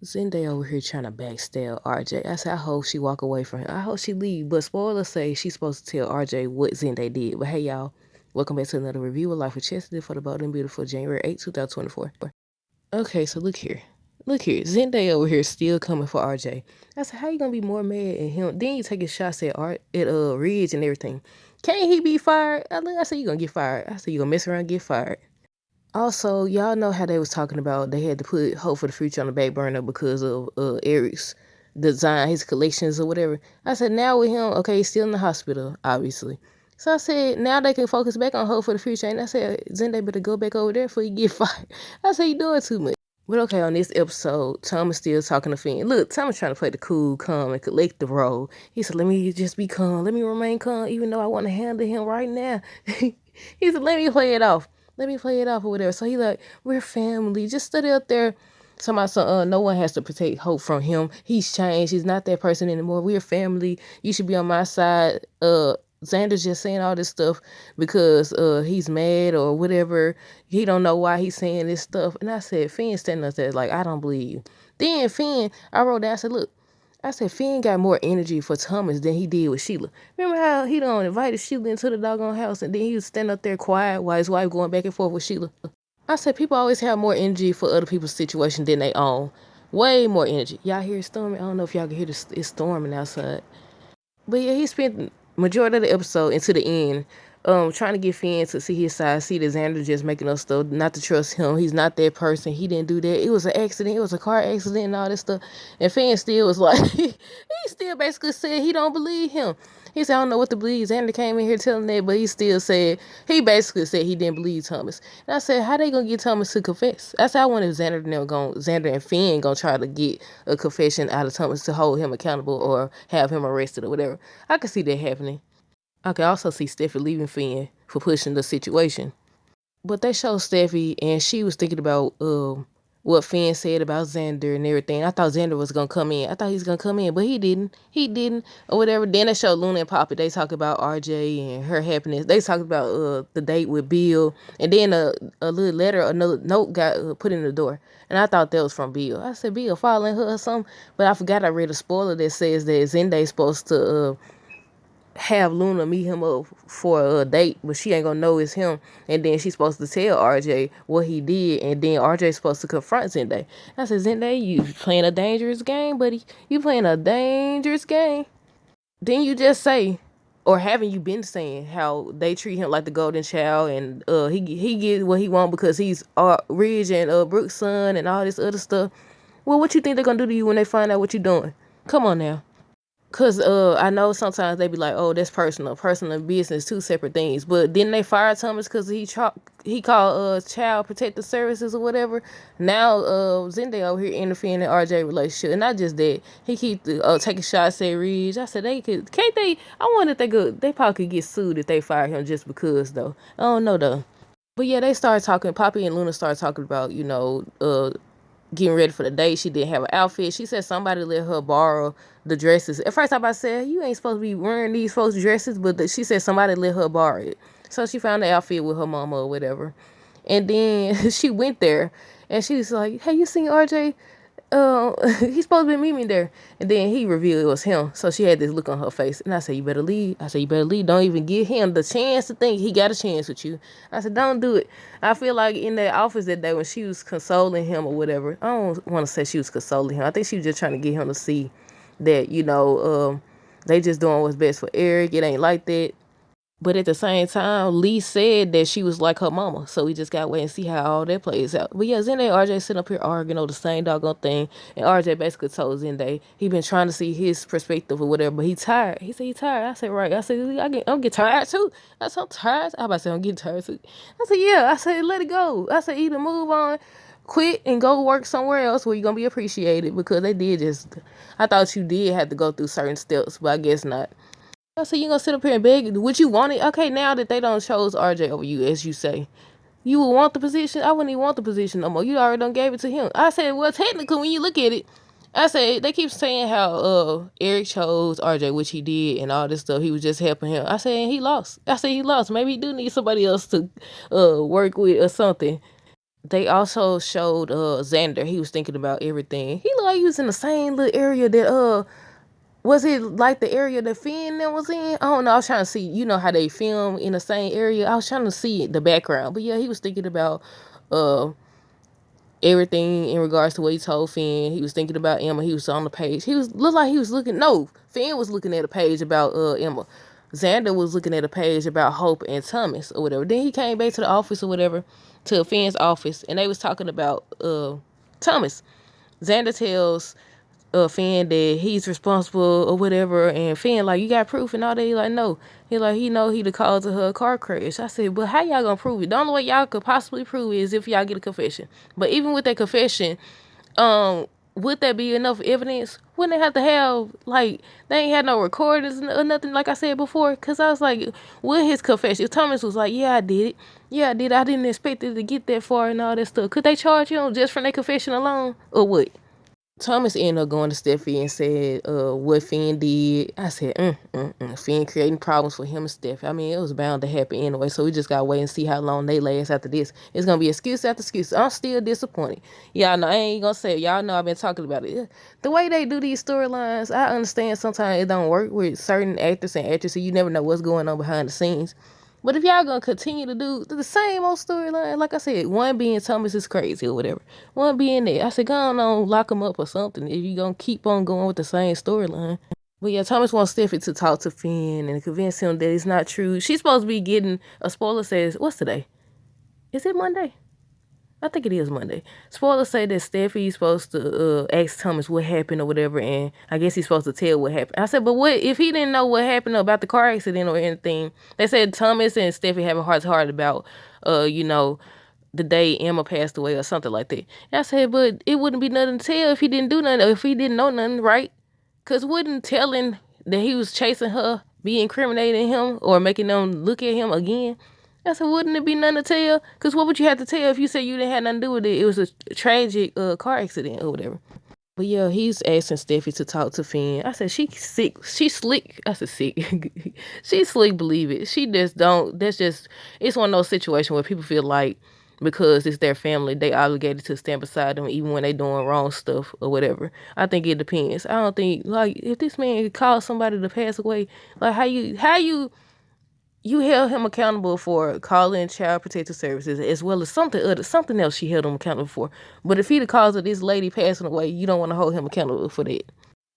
Zendaya over here trying to backstab RJ. I said, I hope she walk away from him. I hope she leave. But spoilers say she's supposed to tell RJ what Zendaya did. But hey, y'all, welcome back to another review of Life with Chastity for the bold and beautiful January 8th, 2024. Okay, so look here. Look here. Zendaya over here still coming for RJ. I said, how you gonna be more mad at him? Then you taking shots at Ridge and everything. Can't he be fired? I said, you gonna get fired. I said, you gonna mess around and get fired. Also, y'all know how they was talking about they had to put Hope for the Future on the back burner because of Eric's design, his collections or whatever. I said, now with him, okay, he's still in the hospital, obviously. So I said, now they can focus back on Hope for the Future. And I said, Zendaya better go back over there before you get fired. I said, you doing too much. But okay, on this episode, Tom is still talking to Finn. Look, Tom is trying to play the cool, calm, and collective role. He said, let me just be calm. Let me remain calm, even though I want to handle him right now. He said, let me play it off. Let me play it off or whatever. So he like, we're family. Just study up there. Somebody, no one has to protect Hope from him. He's changed. He's not that person anymore. We're family. You should be on my side. Xander's just saying all this stuff because he's mad or whatever. He don't know why he's saying this stuff. And I said, Finn standing up there like, I don't believe you. Then Finn, I wrote down, I said, look, I said, Finn got more energy for Thomas than he did with Sheila. Remember how he done invited Sheila into the doggone house and then he was standing up there quiet while his wife going back and forth with Sheila? I said, people always have more energy for other people's situation than they own. Way more energy. Y'all hear it storming? I don't know if y'all can hear it's storming outside. But yeah, he spent majority of the episode into the end trying to get Finn to see his side, see that Xander just making up stuff, not to trust him. He's not that person. He didn't do that. It was an accident. It was a car accident and all this stuff. And Finn still was like, he still basically said he don't believe him. He said, I don't know what to believe. Xander came in here telling that, but he still said, he basically said he didn't believe Thomas. And I said, how they gonna get Thomas to confess? I said, I wonder if Xander and Finn gonna try to get a confession out of Thomas to hold him accountable or have him arrested or whatever. I could see that happening. I could also see Steffi leaving Finn for pushing the situation. But they showed Steffi and she was thinking about what Finn said about Xander and everything. I thought Xander was gonna come in. I thought he was gonna come in, but he didn't. He didn't or whatever. Then they showed Luna and Poppy. They talk about RJ and her happiness. They talked about the date with Bill. And then a little letter, another note got put in the door. And I thought that was from Bill. I said, Bill following her or something. But I forgot I read a spoiler that says that Zenda's supposed to have Luna meet him up for a date, but she ain't gonna know it's him. And then she's supposed to tell RJ what he did, and then RJ's supposed to confront Zendaya. I said, Zendaya, you playing a dangerous game, buddy. You playing a dangerous game. Then you just say, or haven't you been saying how they treat him like the golden child, and he gets what he want because he's Ridge and Brooke's son and all this other stuff. Well, what you think they're gonna do to you when they find out what you're doing? Come on now. Cause I know sometimes they be like, oh, that's personal and business, two separate things. But didn't they fire Thomas because he called child protective services or whatever? Now Zendaya over here interfering in RJ relationship, and not just that, he keep taking shots at Ridge. I said can't they? I wonder if they probably could get sued if they fire him just because though. I don't know though. But yeah, they started talking. Poppy and Luna started talking about getting ready for the date. She didn't have an outfit. She said somebody let her borrow the dresses. At first I said, you ain't supposed to be wearing these folks' dresses, but she said somebody let her borrow it. So she found the outfit with her mama or whatever. And then she went there and she was like, hey, you seen RJ? He's supposed to be meeting me there. And then he revealed it was him. So she had this look on her face. And I said, you better leave. I said, you better leave. Don't even give him the chance to think he got a chance with you. I said, don't do it. I feel like in that office that day when she was consoling him or whatever, I don't want to say she was consoling him. I think she was just trying to get him to see that, they just doing what's best for Eric. It ain't like that. But at the same time, Lee said that she was like her mama. So we just got to wait and see how all that plays out. But yeah, Zendaya and RJ sitting up here arguing over the same doggone thing. And RJ basically told Zendaya he been trying to see his perspective or whatever, but he tired. He said he tired. I said, right. I said, I'm getting tired too. I said, I'm tired. I about to say, I'm getting tired too. I said, yeah. I said, let it go. I said, either move on, quit, and go work somewhere else where you're going to be appreciated, because they did I thought you did have to go through certain steps, but I guess not. I said, you gonna sit up here and beg? Would you want it? Okay, now that they don't chose RJ over you, as you say, you would want the position? I wouldn't even want the position no more. You already done gave it to him. I said, well, technically, when you look at it, I said, they keep saying how Eric chose RJ, which he did, and all this stuff. He was just helping him. I said, he lost. Maybe he do need somebody else to work with or something. they also showed Xander. He was thinking about everything. He looked like he was in the same little area that was it like the area that Finn that was in? I don't know. I was trying to see, you know how they film in the same area. I was trying to see the background. But yeah, he was thinking about uh everything in regards to what he told Finn. He was thinking about Emma. He was on the page. He was looked like he was looking. No, Finn was looking at a page about Emma. Xander was looking at a page about Hope and Thomas or whatever. Then he came back to the office or whatever, to Finn's office, and they was talking about Thomas. Xander tells Finn that he's responsible or whatever, and Finn like, you got proof and all that. He like, no. He like, he know he the cause of her car crash. I said, but how y'all gonna prove it? The only way y'all could possibly prove it is if y'all get a confession. But even with that confession, would that be enough evidence? Wouldn't they have to have, like, they ain't had no recordings or nothing, like I said before? Because I was like, with his confession, if Thomas was like, yeah, I did it. Yeah, I did. I didn't expect it to get that far and all that stuff. Could they charge him just from their confession alone, or what? Thomas ended up going to Steffi and said what Finn did. I said, Finn creating problems for him and Steffi. I mean, it was bound to happen anyway, so we just got to wait and see how long they last after this. It's going to be excuse after excuse. I'm still disappointed. Y'all know, I ain't going to say it. Y'all know I've been talking about it. The way they do these storylines, I understand sometimes it don't work with certain actors and actresses. You never know what's going on behind the scenes. But if y'all gonna continue to do the same old storyline, like I said, one being Thomas is crazy or whatever, one being that, I said, go on, lock him up or something if you gonna keep on going with the same storyline. But yeah, Thomas wants Steffi to talk to Finn and convince him that it's not true. She's supposed to be getting, a spoiler says, what's today? Is it Monday? I think it is Monday. Spoilers say that Steffi's supposed to ask Thomas what happened or whatever, and I guess he's supposed to tell what happened. I said, but what if he didn't know what happened about the car accident or anything? They said Thomas and Steffi have a heart to heart about, you know, the day Emma passed away or something like that. And I said, but it wouldn't be nothing to tell if he didn't do nothing or if he didn't know nothing, right? Because wouldn't telling that he was chasing her be incriminating him or making them look at him again? I said, wouldn't it be nothing to tell? Because what would you have to tell if you said you didn't have nothing to do with it? It was a tragic car accident or whatever. But yeah, he's asking Steffi to talk to Finn. I said, she sick. She slick. I said, sick. She slick, believe it. She just don't. That's just, it's one of those situations where people feel like because it's their family, they obligated to stand beside them even when they doing wrong stuff or whatever. I think it depends. I don't think, like, if this man caused somebody to pass away, like, how you held him accountable for calling Child Protective Services as well as something else she held him accountable for. But if he the cause of this lady passing away, you don't want to hold him accountable for that.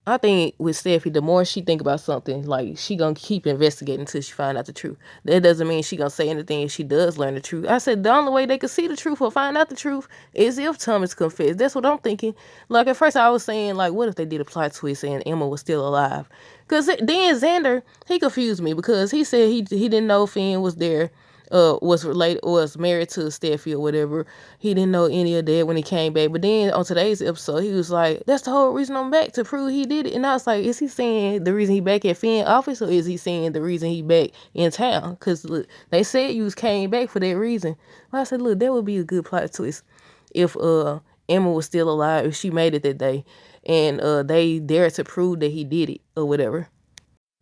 I think with Steffi, the more she think about something, like, she gonna keep investigating until she find out the truth. That doesn't mean she gonna say anything if she does learn the truth. I said the only way they could see the truth or find out the truth is if Thomas confessed. That's what I'm thinking. Like, at first I was saying, like, what if they did a plot twist and Emma was still alive? Because then Xander, he confused me because he said he didn't know Finn was there, was married to Steffi or whatever. He didn't know any of that when he came back. But then on today's episode, he was like, that's the whole reason I'm back, to prove he did it. And I was like, is he saying the reason he back at Finn's office, or is he saying the reason he back in town? Because look, they said you came back for that reason. Well, I said, look, that would be a good plot twist if Emma was still alive, if she made it that day, and they dared to prove that he did it or whatever.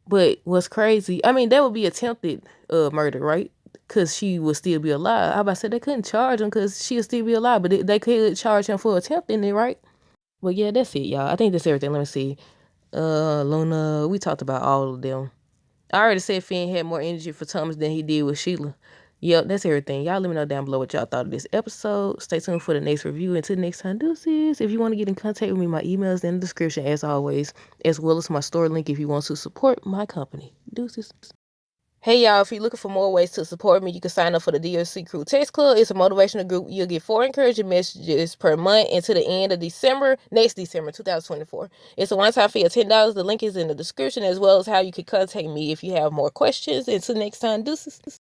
But what's crazy, I mean, that would be attempted murder, right? Because she would still be alive. I about to say they couldn't charge him because she'll still be alive, but they could charge him for attempting it, right? Well, yeah, that's it, y'all. I think that's everything. Let me see. Luna, we talked about all of them. I already said Finn had more energy for Thomas than he did with Sheila. Yep, that's everything. Y'all let me know down below what y'all thought of this episode. Stay tuned for the next review. Until next time, deuces. If you want to get in contact with me, my email is in the description as always, as well as my store link if you want to support my company. Deuces. Hey y'all, if you're looking for more ways to support me, you can sign up for the DLC Crew Text Club. It's a motivational group. You'll get 4 encouraging messages per month until the end of December, next December, 2024. It's a one-time fee of $10. The link is in the description, as well as how you can contact me if you have more questions. Until next time, deuces.